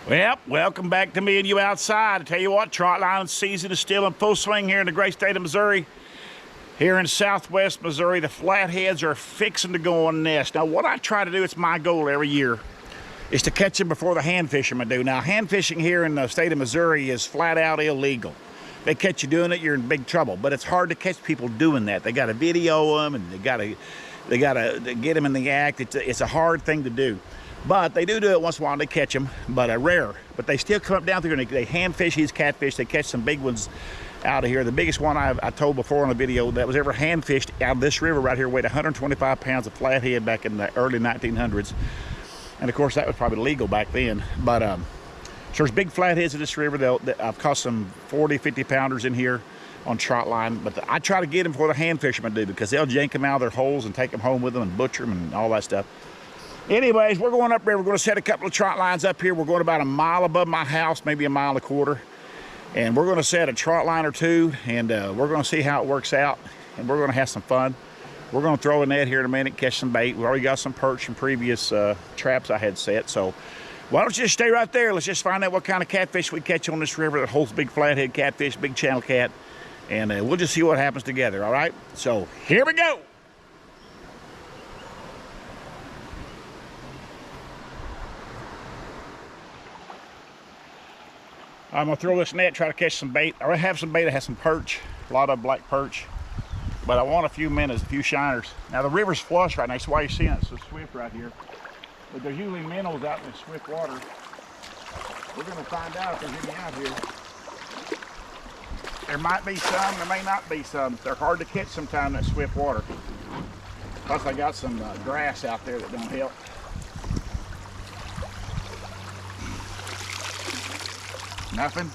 Well, welcome back to me and you outside. I tell you what, trot line season is still in full swing here in the great state of Missouri. Here in southwest Missouri, the flatheads are fixing to go on nest. Now, what I try to do, it's my goal every year, is to catch them before the hand fishermen do. Now, hand fishing here in the state of Missouri is flat out illegal. They catch you doing it, you're in big trouble. But it's hard to catch people doing that. They got to video them, and they got to get them in the act. It's a hard thing to do. But they do it once in a while. They catch them, but rare. But they still come up down through and they hand fish these catfish. They catch some big ones out of here. The biggest one I told before in the video that was ever hand fished out of this river right here weighed 125 pounds of flathead back in the early 1900s. And of course that was probably legal back then. But so there's big flatheads in this river. I've caught some 40, 50 pounders in here on trot line. But I try to get them before the hand fishermen do, because they'll yank them out of their holes and take them home with them and butcher them and all that stuff. Anyways, we're going up there. We're going to set a couple of trot lines up here. We're going about a mile above my house, maybe a mile and a quarter. And we're going to set a trot line or two, and we're going to see how it works out. And we're going to have some fun. We're going to throw a net here in a minute, catch some bait. We already got some perch from previous traps I had set. So why don't you just stay right there? Let's just find out what kind of catfish we catch on this river that holds big flathead catfish, big channel cat. And we'll just see what happens together, all right? So here we go. I'm gonna throw this net, try to catch some bait. I already have some bait. I have some perch, a lot of black perch, but I want a few minnows, a few shiners. Now the river's flush right now. That's why you're seeing it so swift right here. But there's usually minnows out in the swift water. We're gonna find out if there's any out here. There might be some, there may not be some. They're hard to catch sometimes in that swift water. Plus I got some grass out there that don't help. Nothing.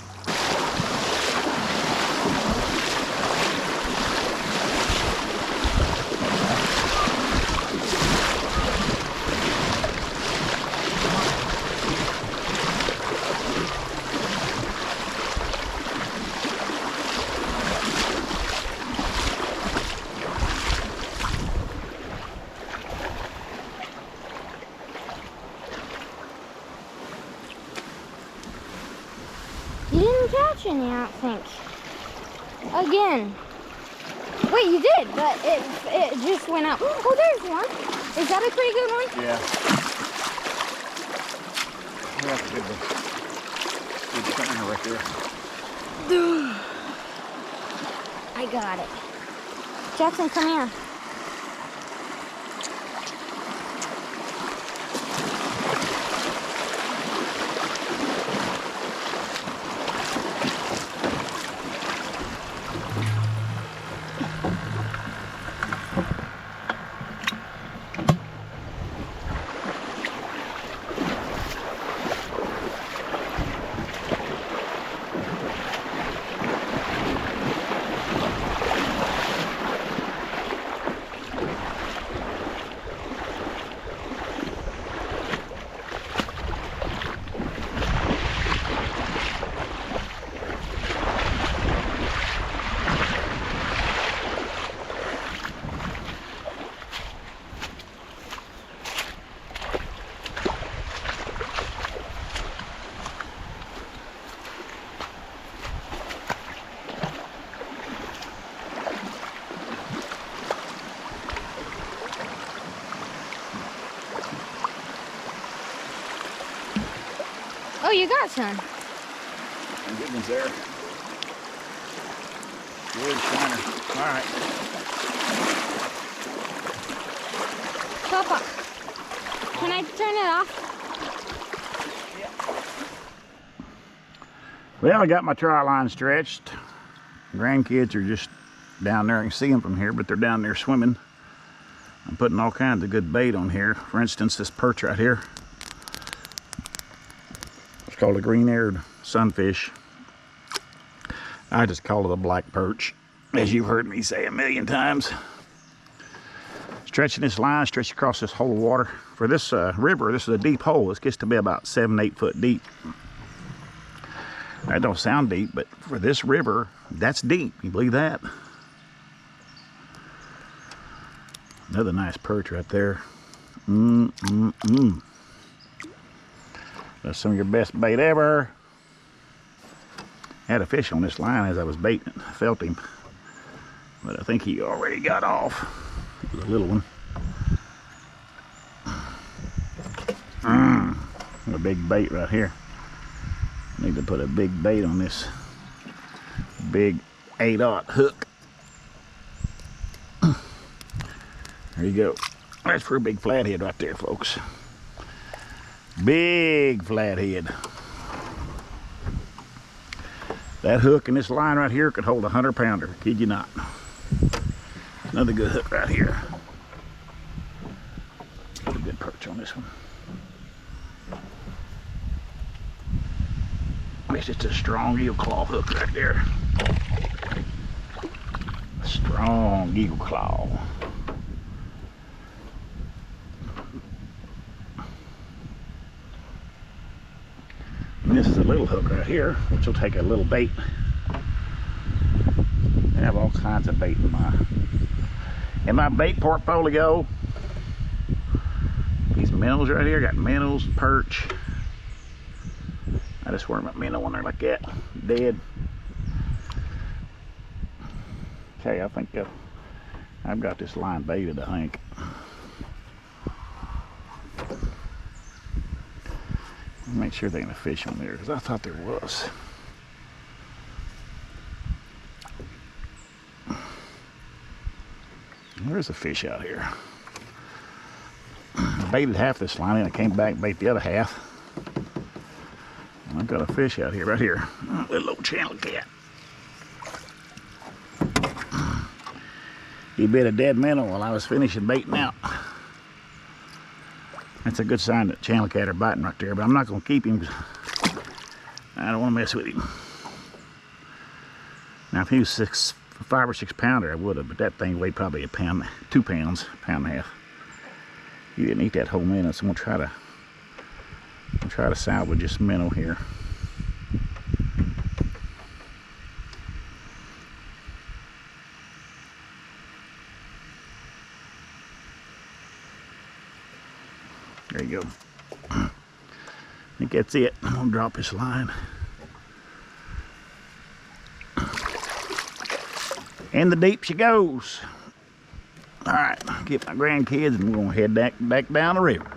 You didn't catch any, I don't think. Again. Wait, you did, but it just went out. Oh, there's one. Is that a pretty good one? Yeah. That's a good one. Good shiner right there. I got it. Jackson, come here. Oh, you got some. Some good ones there. Good shiner. All right. Papa, can I turn it off? Well, I got my trot line stretched. Grandkids are just down there. I can see them from here, but they're down there swimming. I'm putting all kinds of good bait on here. For instance, this perch right here. It's called a green-eared sunfish. I just call it a black perch, as you've heard me say a million times. Stretching this line, stretch across this hole of water. For this river, this is a deep hole. This gets to be about 7, 8 foot deep. That don't sound deep, but for this river, that's deep. You believe that? Another nice perch right there. That's some of your best bait ever. Had a fish on this line as I was baiting it. I felt him, but I think he already got off. It was a little one. A big bait right here. Need to put a big bait on this big 8/0 hook. There you go. That's for a big flathead right there, folks. Big flathead. That hook and this line right here could hold a 100-pounder. Kid you not. Another good hook right here. Put a good perch on this one. It's just a strong eel claw hook right there. A strong eagle claw. And this is a little hook right here, which will take a little bait. I have all kinds of bait in my bait portfolio. These minnows right here, got minnows, perch. I just worm a minnow on there like that, dead. Okay, I think I've got this line baited, I think. Make sure there ain't a fish on there, because I thought there was. There's a fish out here. I baited half this line and I came back and bait the other half. And I've got a fish out here, right here. A little old channel cat. He bit a dead minnow while I was finishing baiting out. That's a good sign that channel cat are biting right there, but I'm not going to keep him. I don't want to mess with him. Now, if he was 5 or 6 pounder, I would have, but that thing weighed probably a pound, 2 pounds, pound and a half. He didn't eat that whole minnow, so I'm going to try to salvage this minnow here. There you go. I think that's it. I'm gonna drop this line. In the deep she goes. All right, get my grandkids and we're gonna head back down the river.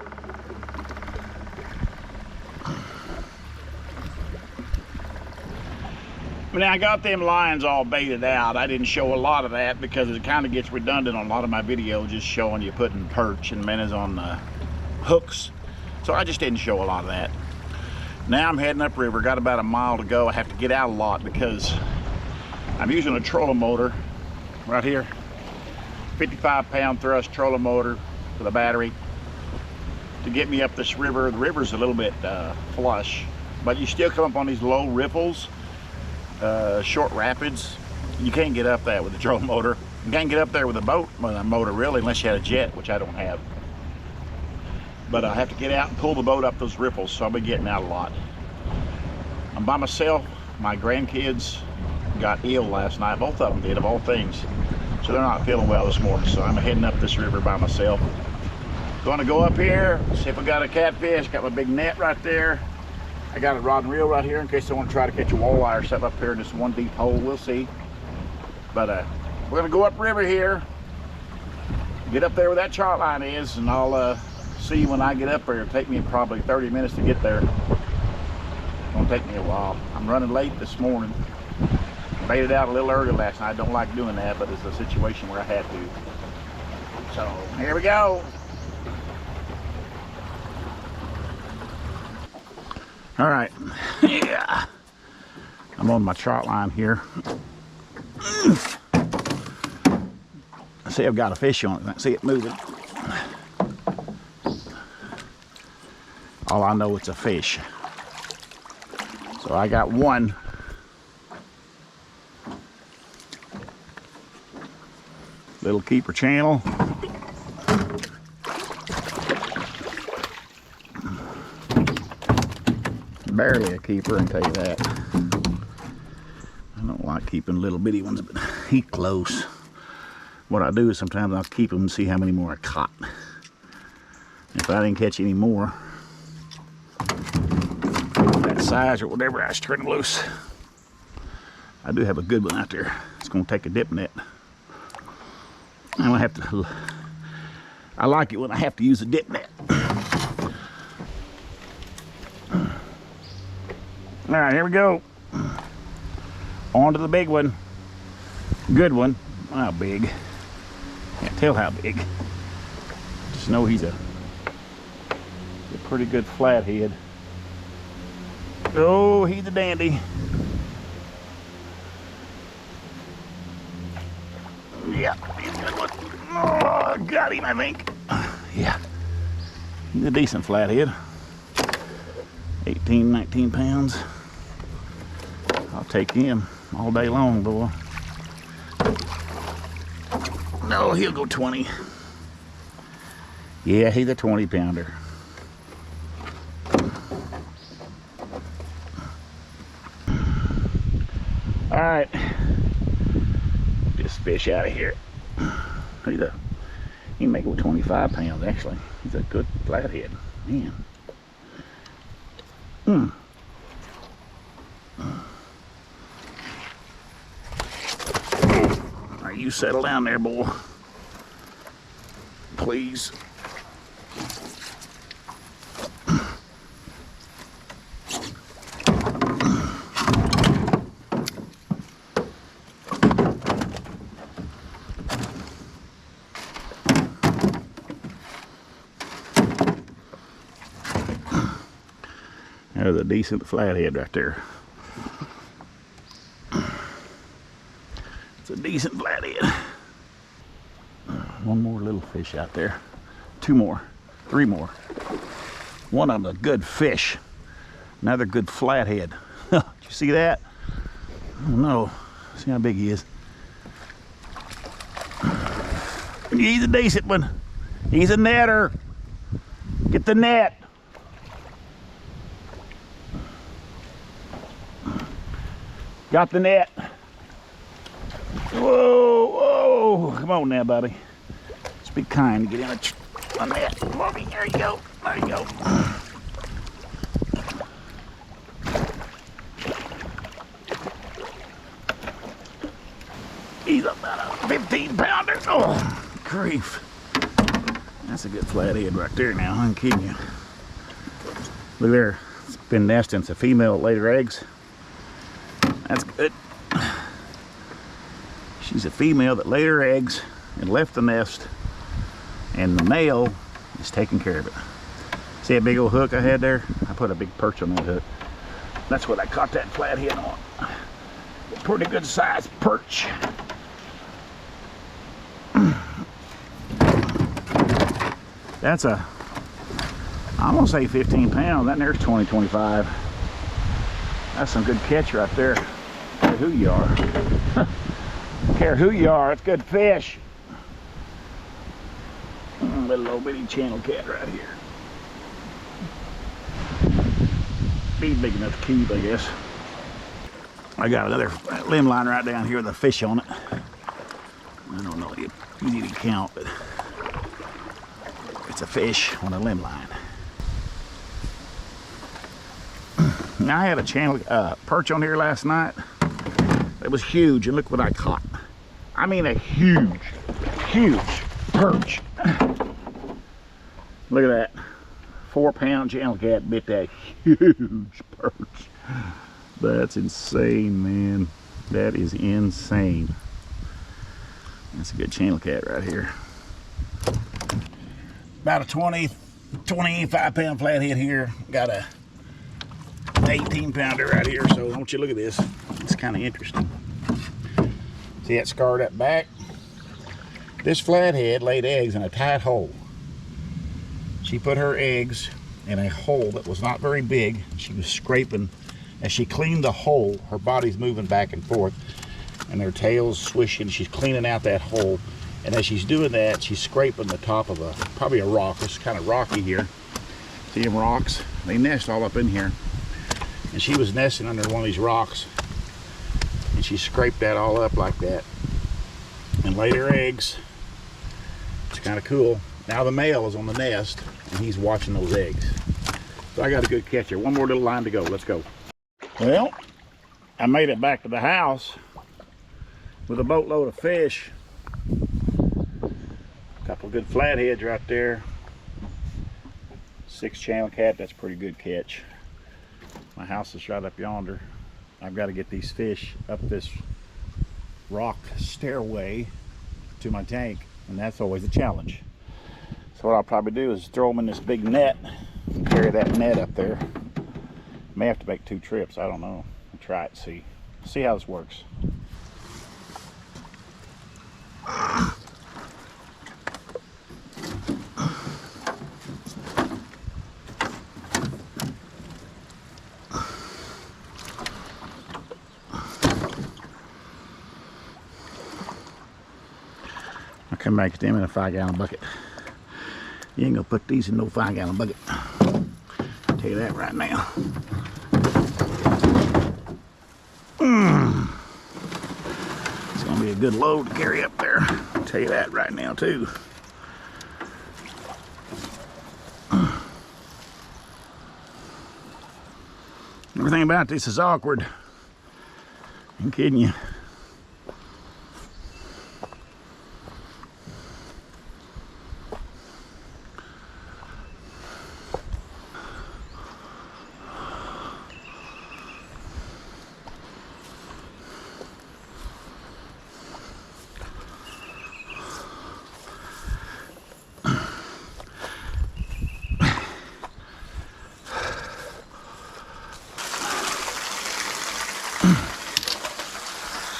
Now I got them lines all baited out. I didn't show a lot of that because it kind of gets redundant on a lot of my videos, just showing you putting perch and minnows on hooks. So I just didn't show a lot of that. Now I'm heading upriver, got about a mile to go. I have to get out a lot because I'm using a trolling motor right here. 55-pound thrust trolling motor with a battery to get me up this river. The river's a little bit flush, but you still come up on these low riffles, short rapids. You can't get up that with a trolling motor. You can't get up there with a boat motor really, unless you had a jet, which I don't have. But I have to get out and pull the boat up those riffles, so I'll be getting out a lot. I'm by myself. My grandkids got ill last night. Both of them did, of all things. So they're not feeling well this morning, so I'm heading up this river by myself. Going to go up here, see if we got a catfish. Got my big net right there. I got a rod and reel right here in case I want to try to catch a walleye or something up here in this one deep hole. We'll see. But we're going to go up river here, get up there where that trot line is, and I'll see when I get up there. It'll take me probably 30 minutes to get there. It's gonna take me a while. I'm running late this morning. Baited out a little early last night. I don't like doing that, but it's a situation where I had to. So here we go. All right. Yeah. I'm on my trot line here. I see I've got a fish on it. I see it moving. All I know, it's a fish. So I got one. Little keeper channel. Barely a keeper, I can tell you that. I don't like keeping little bitty ones, but he's close. What I do is sometimes I'll keep them and see how many more I caught. If I didn't catch any more, size or whatever, I just turn them loose. I do have a good one out there. It's gonna take a dip net. I like it when I have to use a dip net. All right, here we go. On to the big one. Good one. How big? Can't tell how big. Just know he's a pretty good flathead. Oh, he's a dandy. Yeah, he's a good one. Oh, got him, I think. Yeah, he's a decent flathead. 18, 19 pounds. I'll take him all day long, boy. No, he'll go 20. Yeah, he's a 20 pounder. All right, this fish out of here. He can make it 25 pounds actually. He's a good flathead, man. All right, you settle down there, boy. Please. There's a decent flathead right there. It's a decent flathead. One more little fish out there. Two more. Three more. One of them a good fish. Another good flathead. Did you see that? Oh no. See how big he is. He's a decent one. He's a netter. Get the net. Got the net. Whoa, whoa. Come on now, buddy. Just be kind to get in a net. Come on, there you go. There you go. He's about a 15 pounder. Oh, grief. That's a good flathead right there now. I'm kidding you. Look there. It's been nesting. It's a female that laid her eggs. That's good. She's a female that laid her eggs and left the nest, and the male is taking care of it. See that big old hook I had there? I put a big perch on that hook. That's what I caught that flathead on. A pretty good sized perch. That's I'm gonna say 15 pounds. That there's 20, 25. That's some good catch right there. Care who you are. Care who you are, it's good fish. Little old bitty channel cat right here. Be big enough to keep, I guess. I got another limb line right down here with a fish on it. I don't know, easy to count, but it's a fish on a limb line. Now I had a channel perch on here last night. It was huge, and look what I caught. I mean a huge, huge perch. Look at that. 4-pound channel cat bit that huge perch. That's insane, man. That is insane. That's a good channel cat right here. About a 25-pound flathead here. Got a 18-pounder right here, so don't you look at this. It's kind of interesting. See that scarred up back? This flathead laid eggs in a tight hole. She put her eggs in a hole that was not very big. She was scraping. As she cleaned the hole, her body's moving back and forth, and her tail's swishing. She's cleaning out that hole, and as she's doing that, she's scraping the top of probably a rock. It's kind of rocky here. See them rocks? They nest all up in here. And she was nesting under one of these rocks, and she scraped that all up like that and laid her eggs. It's kind of cool. Now the male is on the nest, and he's watching those eggs. So I got a good catch here. One more little line to go. Let's go. Well, I made it back to the house with a boatload of fish. A couple good flatheads right there. 6 channel cat, that's a pretty good catch. My house is right up yonder. I've got to get these fish up this rock stairway to my tank, and that's always a challenge. So what I'll probably do is throw them in this big net and carry that net up there. May have to make 2 trips, I don't know. I'll try it, see how this works. I can make them in a 5-gallon bucket. You ain't gonna put these in no 5-gallon bucket. I'll tell you that right now. It's gonna be a good load to carry up there. I'll tell you that right now too. Everything about this is awkward. I'm kidding you.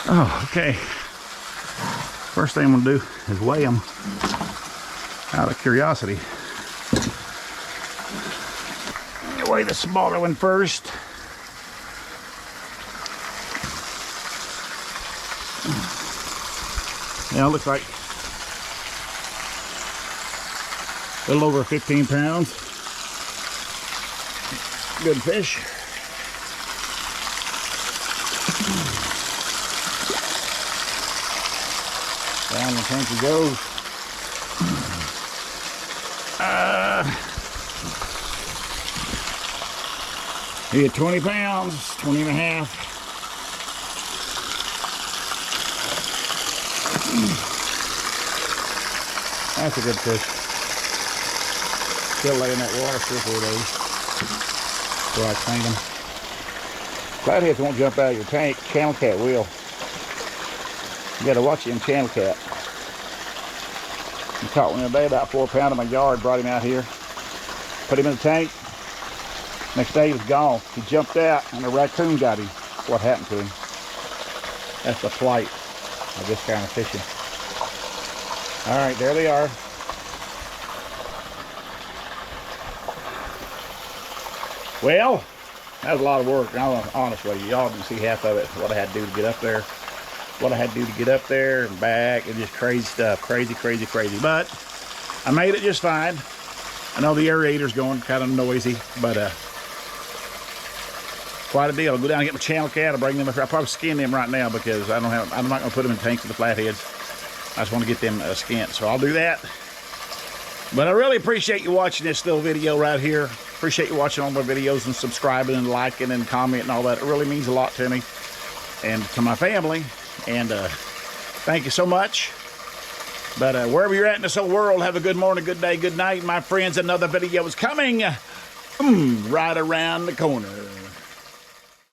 Oh, okay. First thing I'm gonna do is weigh them out of curiosity. Weigh the smaller one first. Now it looks like a little over 15 pounds. Good fish. Down the tank he goes. He had 20 pounds, 20 and a half. That's a good fish. Still laying that water for 4 days. Before I clean them. Flatheads won't jump out of your tank. Channel cat will. You gotta watch him, channel cat. I caught one the other day, about 4 pounds in my yard, brought him out here. Put him in the tank. Next day he was gone. He jumped out and a raccoon got him. That's what happened to him. That's the plight of this kind of fishing. All right, there they are. Well, that was a lot of work. Honestly, y'all didn't see half of it. What I had to do to get up there. What I had to do to get up there and back, and just crazy stuff. Crazy, crazy, crazy. But I made it just fine. I know the aerator's going kind of noisy, but quite a deal. I'll go down and get my channel cat. I'll bring them up. I'll probably skin them right now because I'm not going to put them in tanks with the flatheads. I just want to get them skinned, so I'll do that. But I really appreciate you watching this little video right here. Appreciate you watching all my videos and subscribing and liking and commenting and all that. It really means a lot to me and to my family. And thank you so much. But wherever you're at in this whole world, have a good morning, good day, good night. My friends, another video is coming right around the corner.